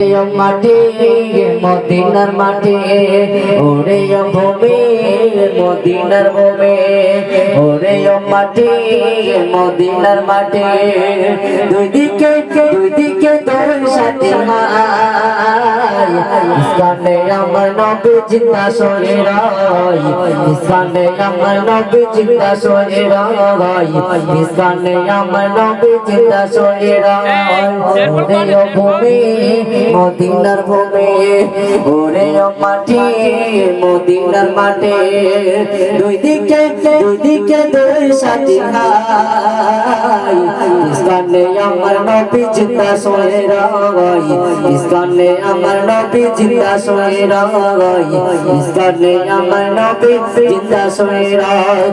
মাটি মদিনার মাটি ওরে ভূমি মদিনার ভূমি ওরে মাটি মদিনার মাটি দুই দিকে তোর সাথে ইসলামে আমার নবী জিন্দা সরে রয় ইসলামে আমার নবী জিন্দা সরে রয় ইসলামে আমার নবী জিন্দা সরে রয় ওরে ভূমি মদিনার ভূমি ওরে মাটি মদিনার মাটি দুই দিকে দুই সাথী ইসলামে আমার নবী জিন্দা সরে রয় ইসলামে আমার নবী জিন্দা সরে রয় ইসলামে আমার নবী জিন্দা সরে রয়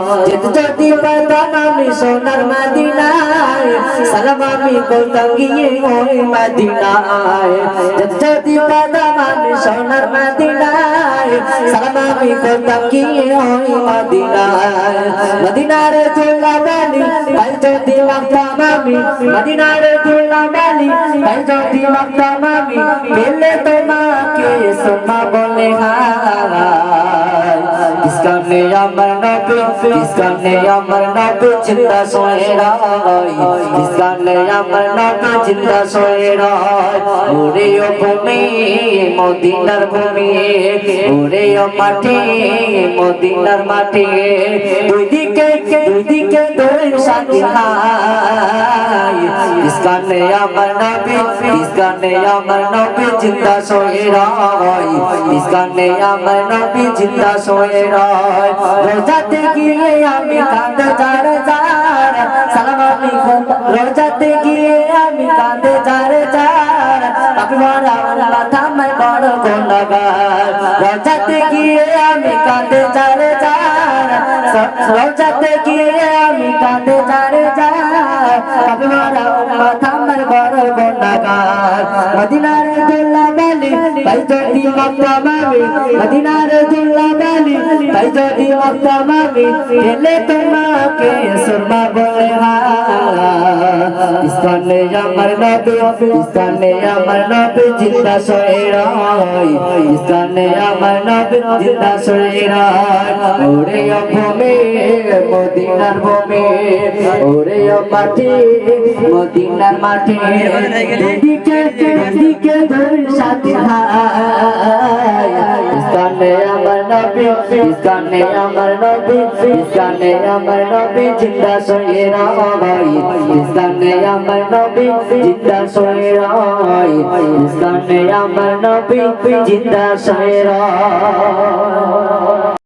যদি পেতাম আমি সোনার মদিনায় সালাম আমি করতাম গিয়ে ওই মদিনায় যদি পেতাম আমি সোনার মদিনায় সালাম আমি করতাম গিয়ে ওই মদিনায় মদিনার চুলা বালি তাই যদি মাখতাম আমি মদিনার চুলা বালি তাই যদি মাখতাম আমি পেলে তোমাকে সোনা বলে ইসলামে আমার নবী ইসলামে আমার নবী জিন্দা সরে রয় ইসলামে আমার নবী জিন্দা সরে রয় ওরে ভূমি মদিনার ভূমি ওরে মাটি মদিনার মাটি দুই দিকে তোর সাথী ইসলামে আমার নবী ইসলামে আমার নবী জিন্দা সরে রয় ইসলামে আমার নবী জিন্দা সরে রয় রোজাতে গিয়ে আমি কাঁদে যার যার সালাম আমি রোজাতে গিয়ে আমি কাঁদে যার যার আপনারা মাথা मैं বড় গুনাহগার রোজাতে গিয়ে আমি কাঁদে যার যার রোজাতে গিয়ে আমি কাঁদে যার যার আপনারা মাথা मैं বড় গুনাহগার মদিনার দুল্লা বালি তাই যদি মাখতাম আমি মদিনার দুল্লা বালি তাই যদি মাখতাম আমি পেলে তোমাকে সুরমা বলে ইসলামে আমার নবী ইসলামে আমার নবী জিন্দা সরে রয় ইসলামে আমার নবী জিন্দা সরে রয় ওরে ভূমি মদিনার ভূমি ওরে মাটি মদিনার মাটি দিকে ধরে সাথী ইসলামে আমার নবী ইসলামে আমার নবী ইসলামে আমার নবী জিন্দা সরে রয় ইসলামে আমার নবী জিন্দা সরে রয় ইসলামে আমার নবী জিন্দা সরে রয়।